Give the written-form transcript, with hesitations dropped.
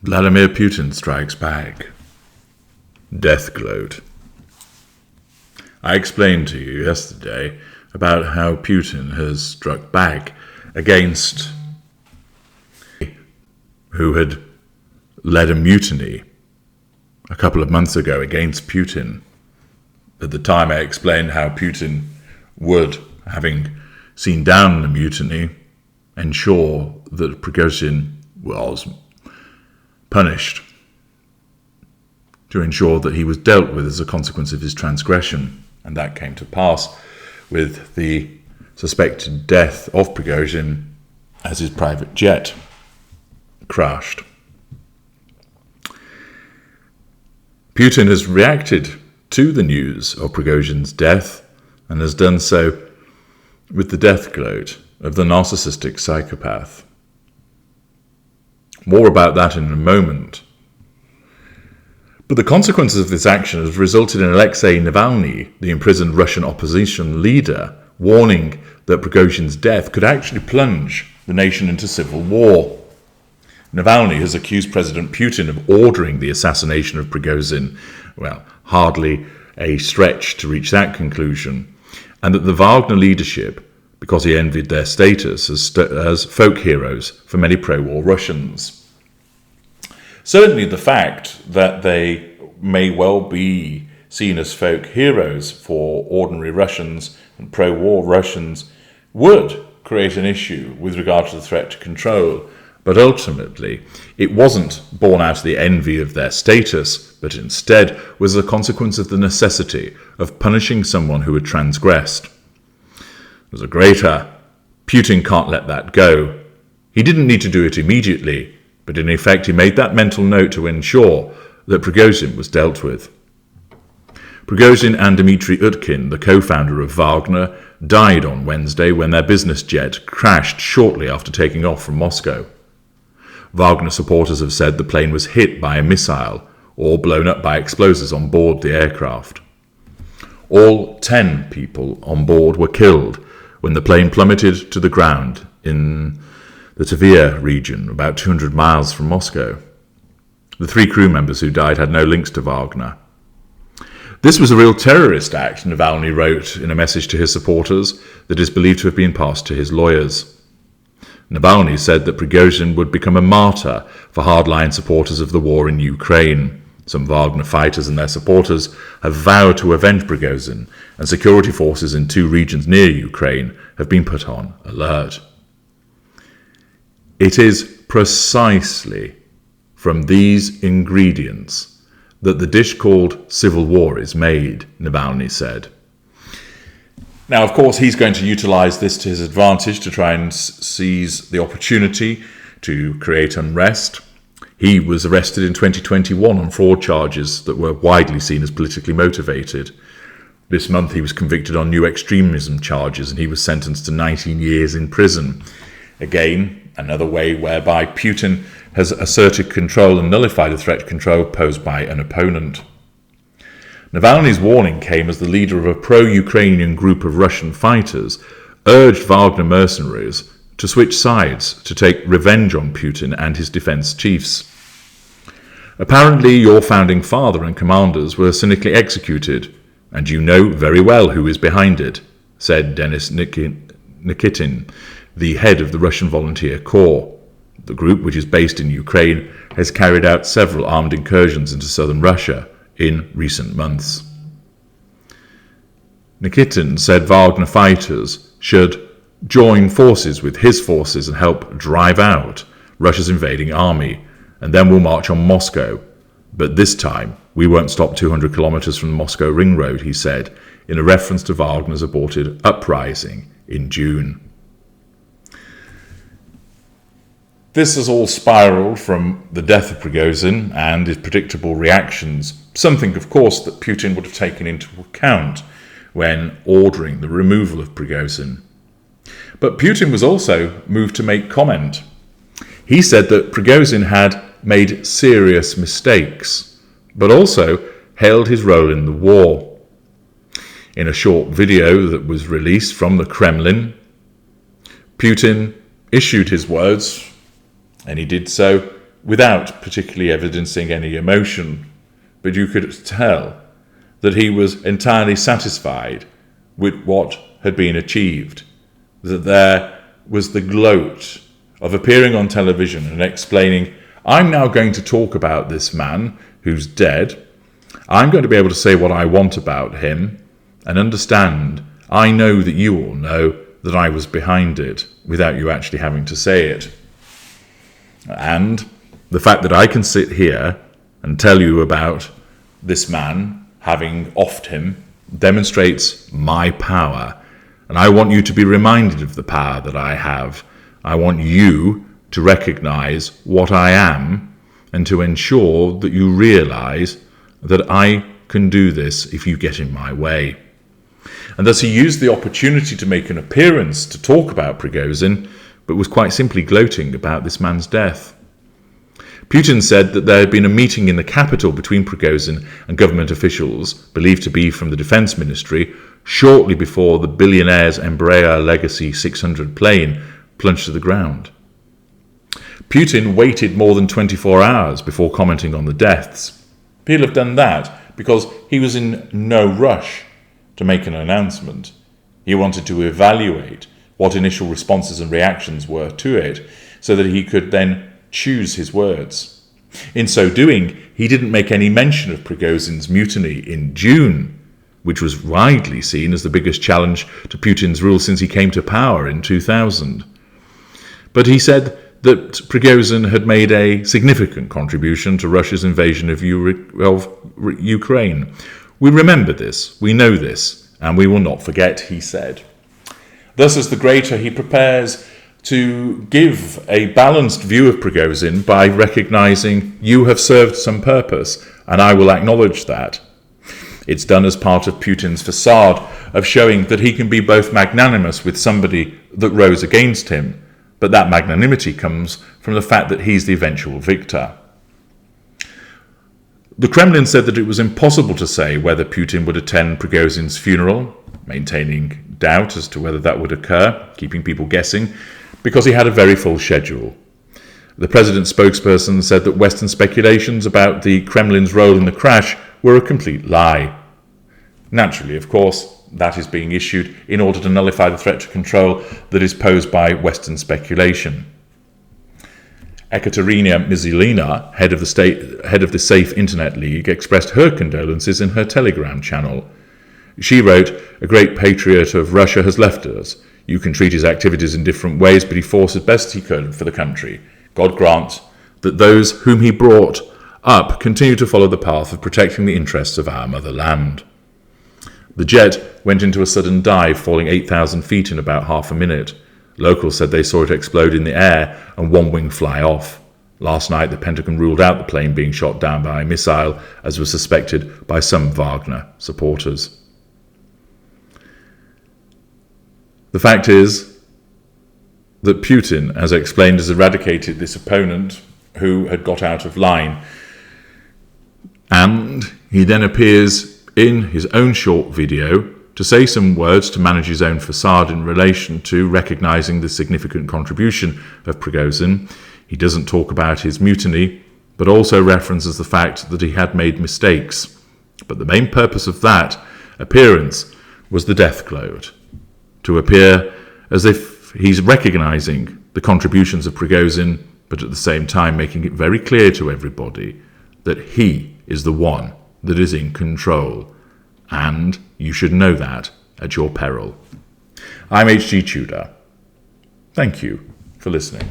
Vladimir Putin strikes back. Death gloat. I explained to you yesterday about how Putin has struck back against who had led a mutiny a couple of months ago against Putin. At the time I explained how Putin would, having seen down the mutiny, ensure that Prigozhin was punished, to ensure that he was dealt with as a consequence of his transgression. And that came to pass with the suspected death of Prigozhin as his private jet crashed. Putin has reacted to the news of Prigozhin's death and has done so with the death gloat of the narcissistic psychopath. More about that in a moment. But the consequences of this action has resulted in Alexei Navalny, the imprisoned Russian opposition leader, warning that Prigozhin's death could actually plunge the nation into civil war. Navalny has accused President Putin of ordering the assassination of Prigozhin. Well, hardly a stretch to reach that conclusion. And that the Wagner leadership, because he envied their status as folk heroes for many pro-war Russians. Certainly the fact that they may well be seen as folk heroes for ordinary Russians and pro-war Russians would create an issue with regard to the threat to control. But ultimately, it wasn't born out of the envy of their status, but instead was a consequence of the necessity of punishing someone who had transgressed. There's a greater. Putin can't let that go. He didn't need to do it immediately, but in effect he made that mental note to ensure that Prigozhin was dealt with. Prigozhin and Dmitry Utkin, the co-founder of Wagner, died on Wednesday when their business jet crashed shortly after taking off from Moscow. Wagner supporters have said the plane was hit by a missile or blown up by explosives on board the aircraft. All 10 people on board were killed when the plane plummeted to the ground in the Tver region, about 200 miles from Moscow. The 3 crew members who died had no links to Wagner. This was a real terrorist act, Navalny wrote in a message to his supporters that is believed to have been passed to his lawyers. Navalny said that Prigozhin would become a martyr for hardline supporters of the war in Ukraine. Some Wagner fighters and their supporters have vowed to avenge Prigozhin, and security forces in 2 regions near Ukraine have been put on alert. It is precisely from these ingredients that the dish called civil war is made, Navalny said. Now, of course, he's going to utilize this to his advantage to try and seize the opportunity to create unrest. He was arrested in 2021 on fraud charges that were widely seen as politically motivated. This month he was convicted on new extremism charges and he was sentenced to 19 years in prison. Again, another way whereby Putin has asserted control and nullified the threat to control posed by an opponent. Navalny's warning came as the leader of a pro-Ukrainian group of Russian fighters urged Wagner mercenaries to switch sides to take revenge on Putin and his defense chiefs. Apparently your founding father and commanders were cynically executed, and you know very well who is behind it, said Denis Nikitin, the head of the Russian Volunteer Corps. The group, which is based in Ukraine, has carried out several armed incursions into southern Russia in recent months. Nikitin said Wagner fighters should join forces with his forces and help drive out Russia's invading army, and then we'll march on Moscow. But this time, we won't stop 200 kilometers from the Moscow Ring Road, he said, in a reference to Wagner's aborted uprising in June. This has all spiraled from the death of Prigozhin and his predictable reactions, something, of course, that Putin would have taken into account when ordering the removal of Prigozhin. But Putin was also moved to make comment. He said that Prigozhin had made serious mistakes, but also hailed his role in the war. In a short video that was released from the Kremlin, Putin issued his words, and he did so without particularly evidencing any emotion, but you could tell that he was entirely satisfied with what had been achieved, that there was the gloat of appearing on television and explaining, I'm now going to talk about this man who's dead. I'm going to be able to say what I want about him and understand. I know that you all know that I was behind it without you actually having to say it. And the fact that I can sit here and tell you about this man having offed him demonstrates my power. And I want you to be reminded of the power that I have. I want you to recognize what I am and to ensure that you realize that I can do this if you get in my way. And thus he used the opportunity to make an appearance to talk about Prigozhin, but was quite simply gloating about this man's death. Putin said that there had been a meeting in the capital between Prigozhin and government officials, believed to be from the defense ministry, shortly before the billionaire's Embraer Legacy 600 plane plunged to the ground. Putin waited more than 24 hours before commenting on the deaths. He'll have done that because he was in no rush to make an announcement. He wanted to evaluate what initial responses and reactions were to it so that he could then choose his words. In so doing, he didn't make any mention of Prigozhin's mutiny in June, which was widely seen as the biggest challenge to Putin's rule since he came to power in 2000. But he said that Prigozhin had made a significant contribution to Russia's invasion of Ukraine. We remember this, we know this, and we will not forget, he said. Thus, as the greater, he prepares to give a balanced view of Prigozhin by recognizing you have served some purpose, and I will acknowledge that. It's done as part of Putin's facade of showing that he can be both magnanimous with somebody that rose against him, but that magnanimity comes from the fact that he's the eventual victor. The Kremlin said that it was impossible to say whether Putin would attend Prigozhin's funeral, maintaining doubt as to whether that would occur, keeping people guessing, because he had a very full schedule. The president's spokesperson said that Western speculations about the Kremlin's role in the crash were a complete lie. Naturally, of course, that is being issued in order to nullify the threat to control that is posed by Western speculation. Ekaterina Mizylina, head of the Safe Internet League, expressed her condolences in her Telegram channel. She wrote, "A great patriot of Russia has left us. You can treat his activities in different ways, but he fought as best he could for the country. God grant that those whom he brought up continue to follow the path of protecting the interests of our motherland." The jet went into a sudden dive, falling 8,000 feet in about half a minute. Locals said they saw it explode in the air and one wing fly off. Last night, the Pentagon ruled out the plane being shot down by a missile, as was suspected by some Wagner supporters. The fact is that Putin, as explained, has eradicated this opponent who had got out of line. And he then appears in his own short video to say some words to manage his own facade in relation to recognizing the significant contribution of Prigozhin. He doesn't talk about his mutiny, but also references the fact that he had made mistakes. But the main purpose of that appearance was the death gloat, to appear as if he's recognizing the contributions of Prigozhin, but at the same time making it very clear to everybody that he is the one that is in control, and you should know that at your peril. I'm H.G. Tudor. Thank you for listening.